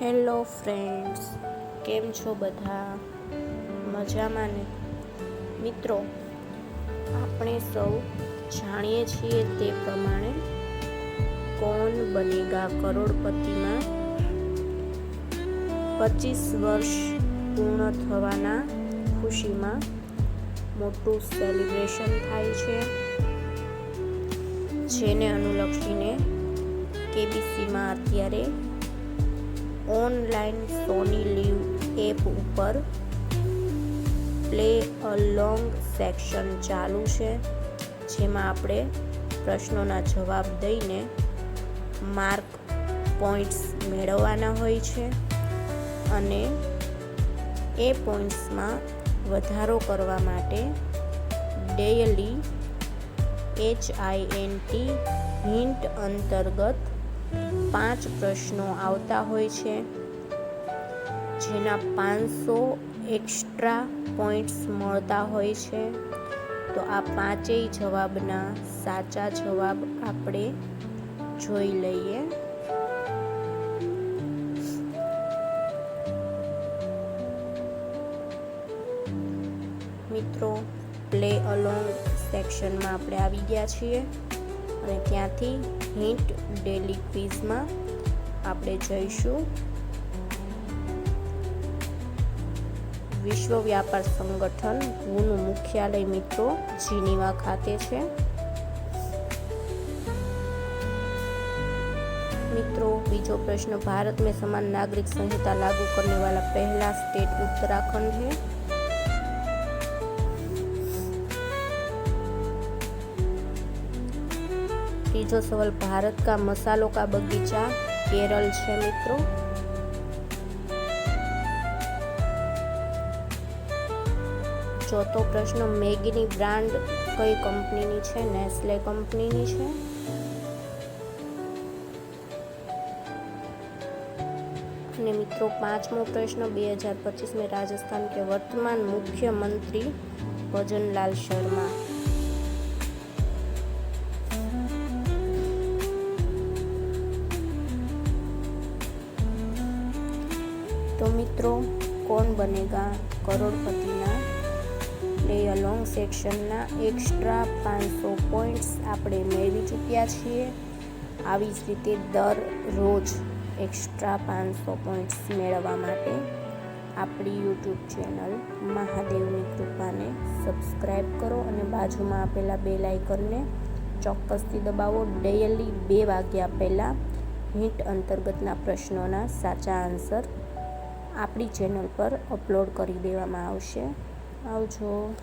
Hello friends, કેમ છો બધા? મજામાં ને? મિત્રો, આપણે સૌ જાણીએ છીએ તે પ્રમાણે કૌન બનેગા કરોડપતિમાં 25 વર્ષ પૂર્ણ થવાના ખુશીમાં મોટું સેલિબ્રેશન થાય છે, જેને અનુલક્ષીને કેબીસીમાં અત્યારે ઓનલાઈન સોની લીવ એપ ઉપર પ્લે અલોંગ સેક્શન ચાલુ છે, જેમાં આપણે પ્રશ્નોના જવાબ દઈને માર્ક પોઈન્ટ્સ મેળવવાના હોય છે અને એ પોઈન્ટ્સમાં વધારો કરવા માટે ડેઈલી HINT હિન્ટ અંતર્ગત 5 પ્રશ્નો આવતા હોય છે, જેના 500 એક્સ્ટ્રા પોઈન્ટ્સ મળતા હોય છે. તો આ 5 જવાબના સાચા જવાબ આપણે જોઈ લઈએ. મિત્રો, પ્લે અલોંગ સેક્શનમાં આપણે આવી ગયા છીએ અને ત્યાંથી હિન્ટ ડેલી ક્વિઝમાં આપણે જઈશું. વિશ્વ વ્યાપાર સંગઠન નું મુખ્યાલય મિત્રો જીનીવા ખાતે છે. મિત્રો, બીજો प्रश्न, भारत में समान नागरिक संहिता लागू करने वाला पहला स्टेट उत्तराखंड है. तीसरा सवाल, भारत का मसालों का बगीचा केरल है मित्रों. चौथो प्रश्न, मैगी ની બ્રાન્ડ કઈ કંપનીની છે? નેસ્લે કંપનીની છે. અને મિત્રો, પાંચમો પ્રશ્ન, 2025 में राजस्थान के वर्तमान मुख्यमंत्री भजनलाल शर्मा. તો મિત્રો, કોણ બનેગા કરોડપતિના પ્લે અલોંગ સેક્શનના એક્સ્ટ્રા 500 પોઈન્ટ્સ આપણે મેળવી ચૂક્યા છીએ. આવી જ રીતે દરરોજ એક્સ્ટ્રા 500 પોઈન્ટ્સ મેળવવા માટે આપણી યુટ્યુબ ચેનલ મહાદેવની કૃપાને સબસ્ક્રાઈબ કરો અને બાજુમાં આપેલા બેલ આઇકનને ચોક્કસથી દબાવો. ડેઈલી 2 વાગ્યા પહેલાં હિન્ટ અંતર્ગતના પ્રશ્નોના સાચા આન્સર આપણી ચેનલ પર અપલોડ કરી દેવામાં આવશે. આવજો.